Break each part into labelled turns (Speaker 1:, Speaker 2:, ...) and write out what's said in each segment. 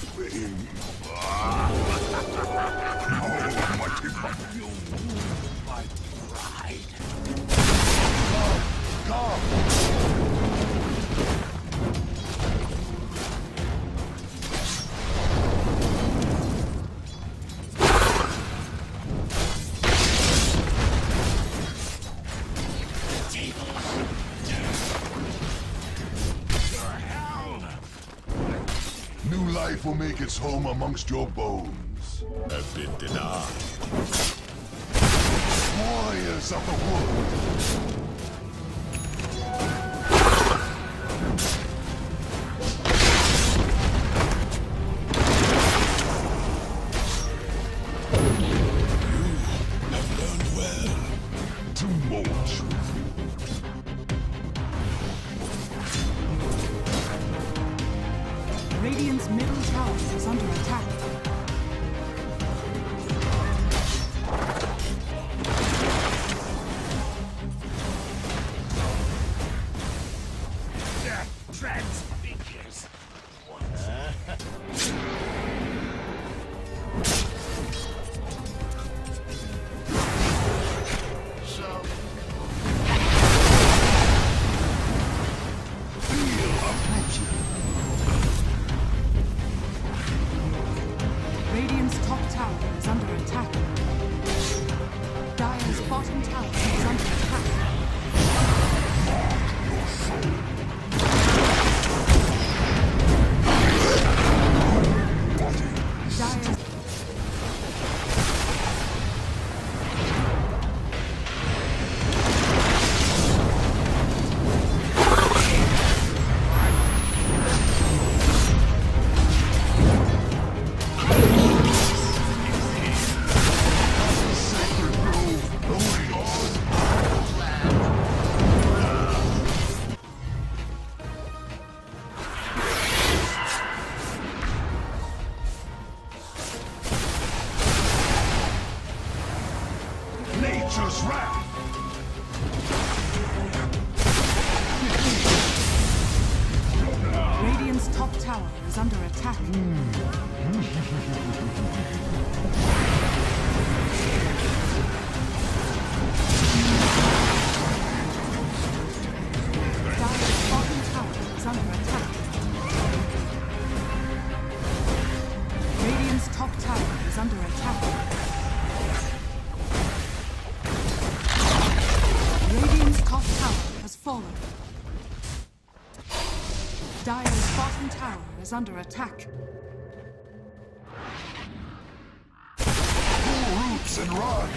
Speaker 1: nothing. Oh, mighty you, my pride. Come. New life will make its home amongst your bones.
Speaker 2: Have been denied.
Speaker 1: Warriors of the wood.
Speaker 2: Have learned well.
Speaker 1: To more truth.
Speaker 3: Radiant's middle tower is under attack.
Speaker 2: Transfigures. So
Speaker 1: Feel uprooted.
Speaker 3: Radiant's top tower is under attack. Dire's bottom tower is under attack. Dire's
Speaker 1: Sacred grove, only on. Nature's wrath.
Speaker 3: Radiant's top tower is under attack. Dire's bottom tower is under attack. Radiant's top tower is under attack. Radiant's top tower has fallen. Dire's bottom tower is under attack.
Speaker 1: Pull roots and run.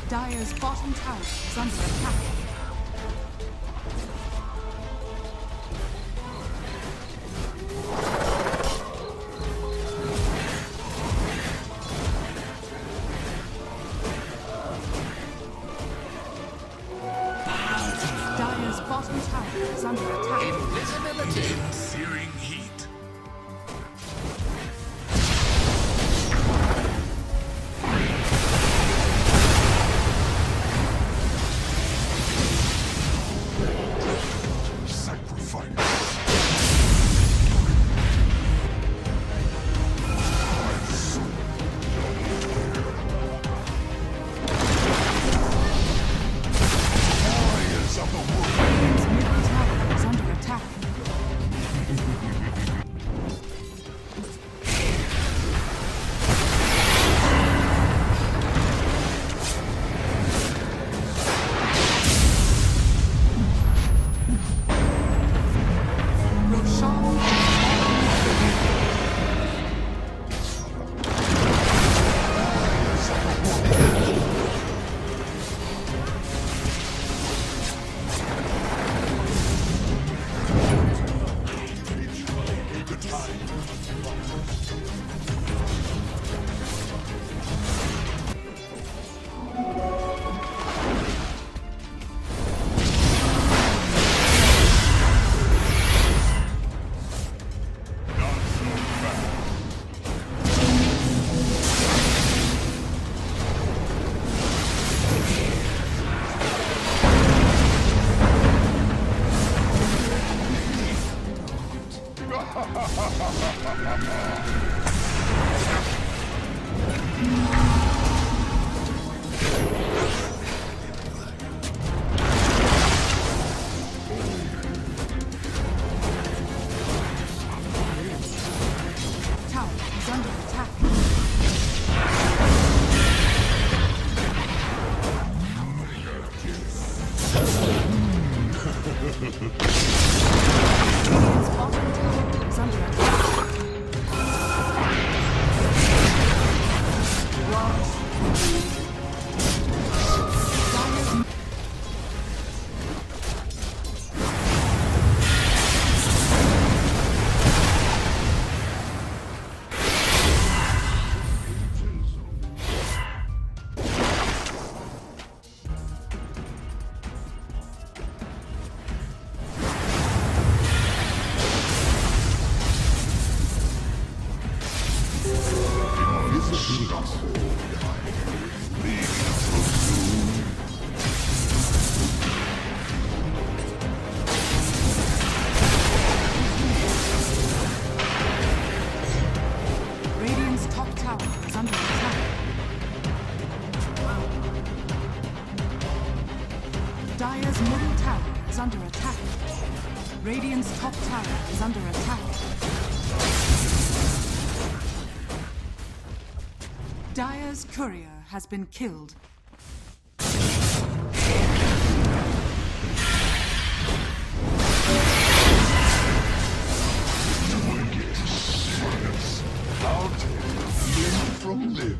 Speaker 3: Dire's bottom tower is under attack. Dire's bottom tower is under attack.
Speaker 2: invisibility. Searing heat.
Speaker 1: Warriors of the wood.
Speaker 3: Radiant's middle tower is under attack. Roshan
Speaker 1: Not so fast.
Speaker 3: Tower is under attack. Radiant's bottom tower is under attack. Dire's Radiant's top tower is under attack. Dire's middle tower is under attack. Radiant's top tower is under attack. Dire's courier has been killed.
Speaker 1: I'll take limb from limb.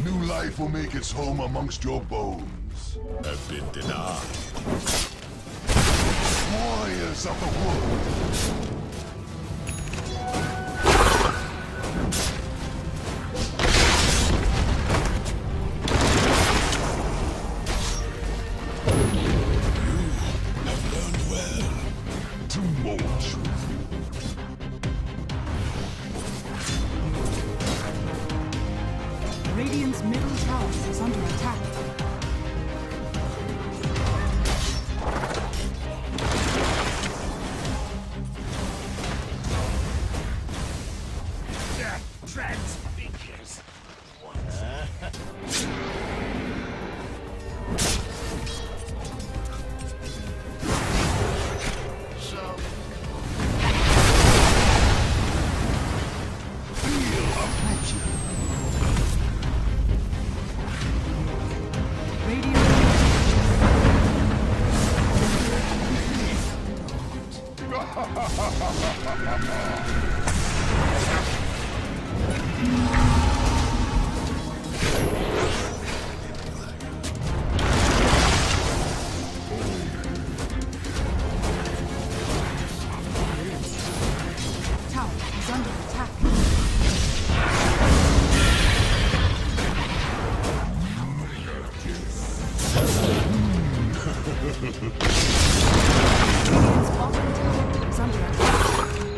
Speaker 1: New life will make its home amongst your bones.
Speaker 2: Have been denied.
Speaker 1: Warriors of the wood.
Speaker 2: Have learned well.
Speaker 1: To mulch.
Speaker 3: Radiant's middle tower is under attack.
Speaker 2: Death transfigures. So
Speaker 1: Feel uprooted.
Speaker 3: Radiant tower is under attack. Radiant's bottom tower is under attack. Dire's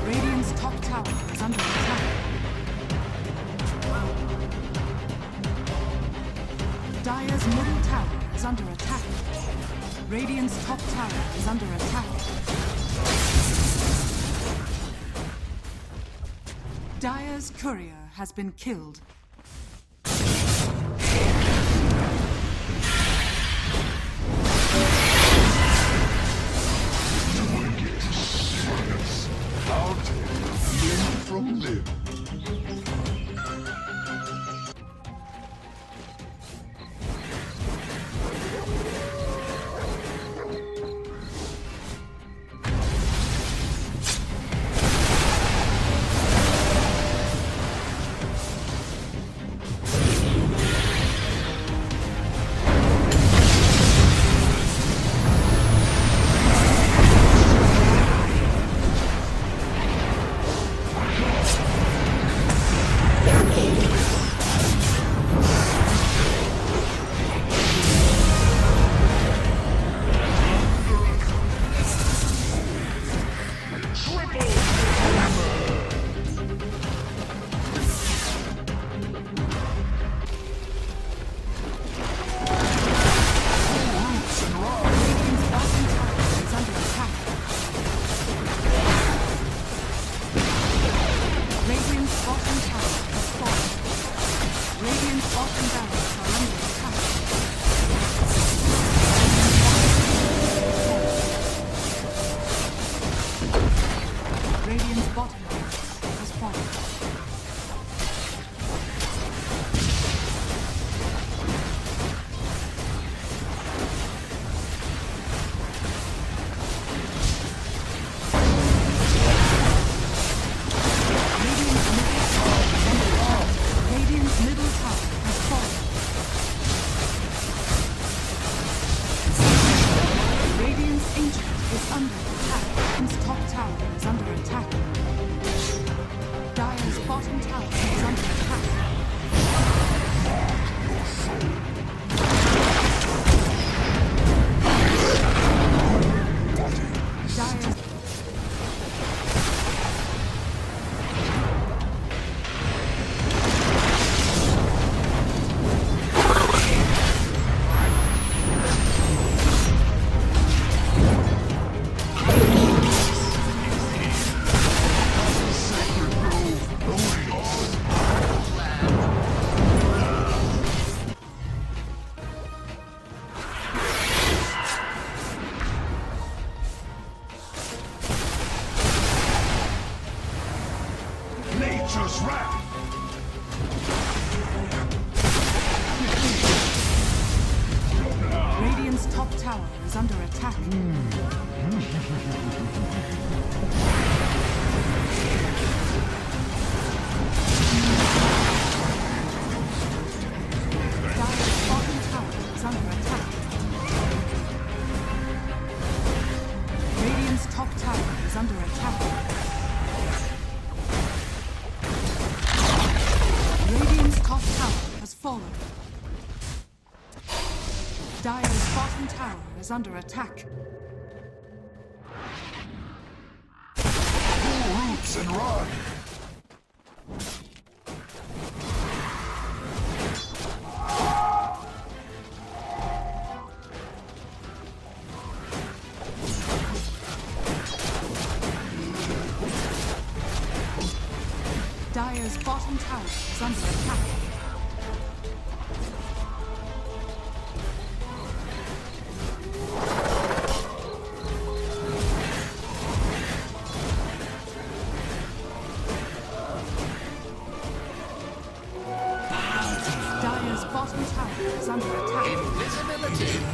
Speaker 3: Radiant's top tower is under attack. Dire's middle tower is under attack. Radiant's top tower is under attack. Dire's courier has been killed.
Speaker 1: I'll take limb from limb. Radiant's bottom tower is under attack. Radiant's bottom tower has fallen. Radiant's bottom barracks are under attack. Radiant's bottom barracks has fallen. Radiant's middle tower has fallen. Radiant's ancient is under attack. Radiant's top tower is under attack. Dire's bottom tower is under attack. Dire's
Speaker 2: Nature's wrath.
Speaker 3: Radiant's top tower is under attack. Dire's bottom tower is under attack. Radiant's top tower is under attack. Radiant's top tower has fallen. Dire's bottom tower is under attack.
Speaker 2: Pull roots and run.
Speaker 3: Dire's bottom tower is under attack. Dire's bottom tower is under attack.
Speaker 2: Invisibility.